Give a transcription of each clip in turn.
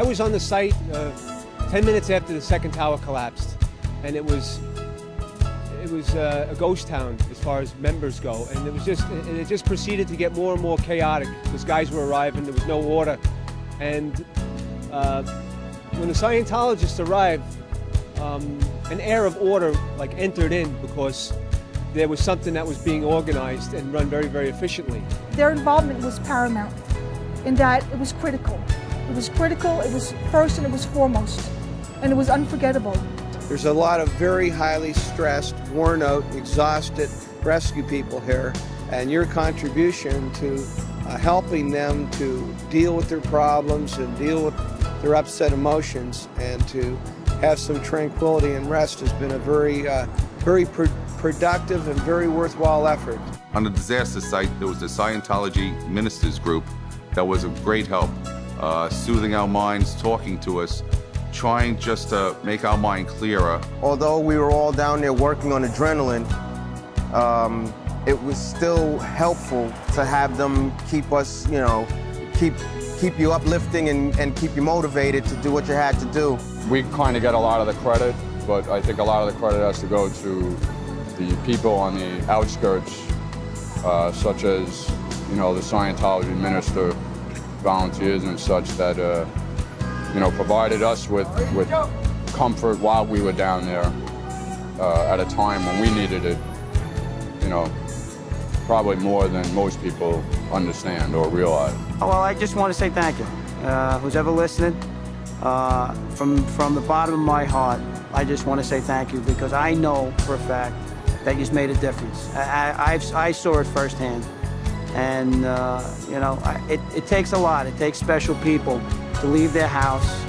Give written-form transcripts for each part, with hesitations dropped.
was on the site 10 minutes after the second tower collapsed, and it was a ghost town as far as members go, and it just proceeded to get more and more chaotic because guys were arriving, there was no water, and when the Scientologists arrived, an air of order like entered in because there was something that was being organized and run very, very efficiently. Their involvement was paramount in that it was critical. It was critical, it was first and it was foremost, and it was unforgettable. There's a lot of very highly stressed, worn out, exhausted rescue people here, and your contribution to helping them to deal with their problems and deal with their upset emotions and to have some tranquility and rest has been a very productive and very worthwhile effort. On the disaster site, there was the Scientology ministers group that was of great help, soothing our minds, talking to us, trying just to make our mind clearer. Although we were all down there working on adrenaline, it was still helpful to have them keep us, keep you uplifting and keep you motivated to do what you had to do. We kind of get a lot of the credit, but I think a lot of the credit has to go to the people on the outskirts, such as, the Scientology minister volunteers and such that, provided us with comfort while we were down there at a time when we needed it, probably more than most people understand or realize. Well, I just want to say thank you. Who's ever listening, from the bottom of my heart, I just want to say thank you because I know for a fact that you've made a difference. I saw it firsthand. And, it takes a lot. It takes special people to leave their house,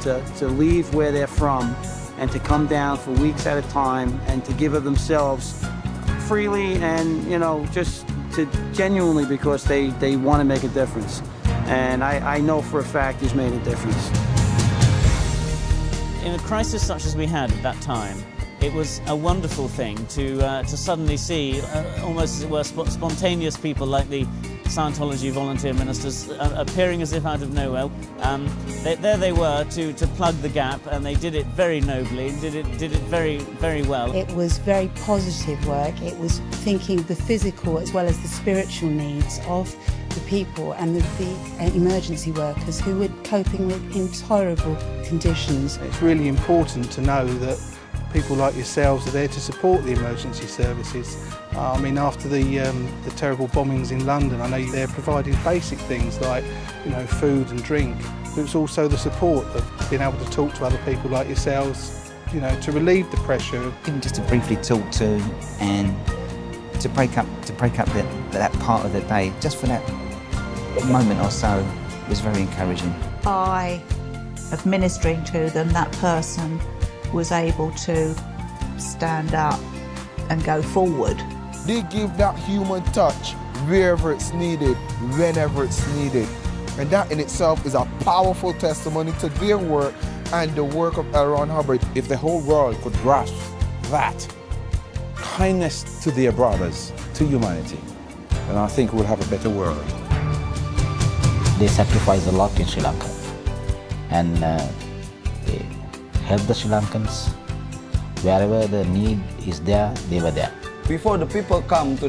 to leave where they're from, and to come down for weeks at a time and to give of themselves freely and, just to genuinely because they want to make a difference. And I know for a fact he's made a difference. In a crisis such as we had at that time, it was a wonderful thing to suddenly see almost as it were spontaneous people like the Scientology volunteer ministers appearing as if out of nowhere. There they were to plug the gap, and they did it very nobly, did it very, very well. It was very positive work. It was thinking the physical as well as the spiritual needs of the people and the emergency workers who were coping with intolerable conditions. It's really important to know that people like yourselves are there to support the emergency services. After the terrible bombings in London, I know they're providing basic things like, food and drink, but it's also the support of being able to talk to other people like yourselves, to relieve the pressure. Even just to briefly talk to and to break up that part of the day, just for that moment or so, was very encouraging. By administering to them, that person was able to stand up and go forward. They give that human touch wherever it's needed, whenever it's needed. And that in itself is a powerful testimony to their work and the work of L. Ron Hubbard. If the whole world could grasp that kindness to their brothers, to humanity, then I think we'll have a better world. They sacrifice a lot in Sri Lanka, and they help the Sri Lankans. Wherever the need is there, they were there. Before the people come to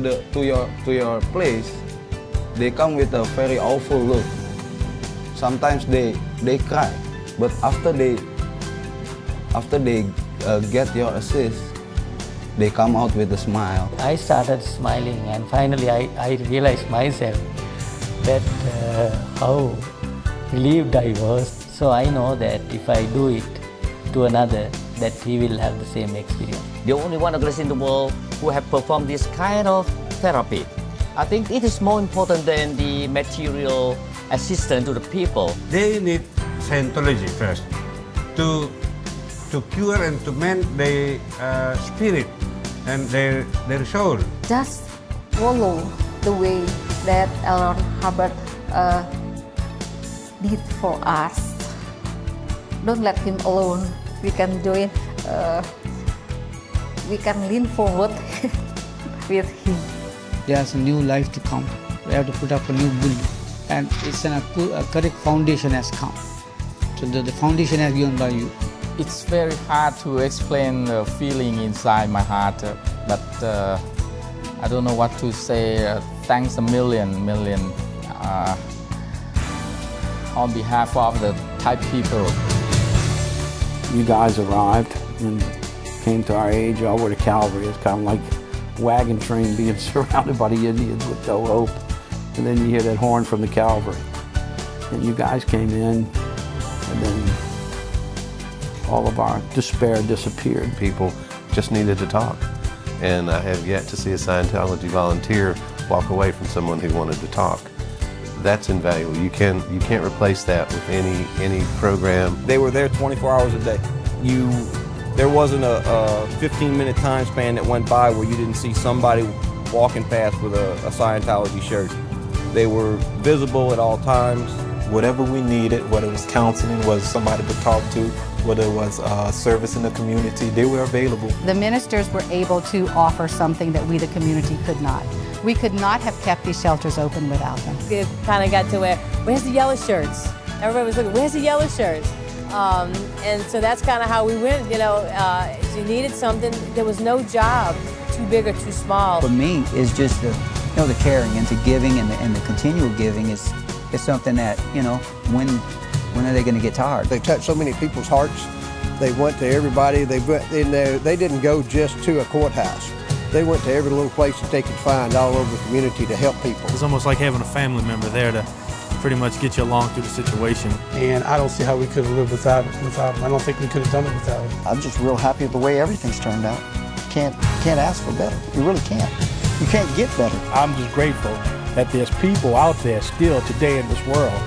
your place, they come with a very awful look. Sometimes they cry, but after they get your assist, they come out with a smile. I started smiling, and finally I realized myself that how relieved I was. So I know that if I do it to another, that he will have the same experience. The only one organization in the world who have performed this kind of therapy. I think it is more important than the material assistance to the people. They need Scientology first to cure and to mend their spirit and their soul. Just follow the way that L. Ron Hubbard did for us. Don't let him alone. We can join, we can lean forward with him. There's a new life to come. We have to put up a new building, and it's a correct foundation has come. So the foundation has given by you. It's very hard to explain the feeling inside my heart, but I don't know what to say. Thanks a million on behalf of the Thai people. You guys arrived and came to our age over to Calvary. It's kind of like a wagon train being surrounded by the Indians with no hope. And then you hear that horn from the Calvary. And you guys came in, and then all of our despair disappeared. People just needed to talk. And I have yet to see a Scientology volunteer walk away from someone who wanted to talk. That's invaluable. You can't replace that with any program. They were there 24 hours a day. There wasn't a 15-minute time span that went by where you didn't see somebody walking past with a Scientology shirt. They were visible at all times. Whatever we needed, whether it was counseling, whether somebody to talk to, whether it was service in the community, they were available. The ministers were able to offer something that we, the community, could not. We could not have kept these shelters open without them. It kind of got to where's the yellow shirts? Everybody was looking, where's the yellow shirts? And so that's kind of how we went, if you needed something, there was no job too big or too small. For me, it's just the caring and the giving and the continual giving is something that, when are they going to get tired? They touched so many people's hearts. They went to everybody. They didn't go just to a courthouse. They went to every little place that they could find all over the community to help people. It's almost like having a family member there to pretty much get you along through the situation. And I don't see how we could have lived without them. I don't think we could have done it without them. I'm just real happy with the way everything's turned out. Can't ask for better. You really can't. You can't get better. I'm just grateful that there's people out there still today in this world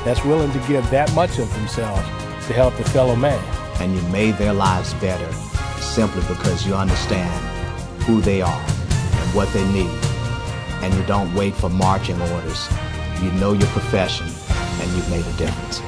that's willing to give that much of themselves to help a fellow man. And you made their lives better simply because you understand who they are and what they need. And you don't wait for marching orders. You know your profession and you've made a difference.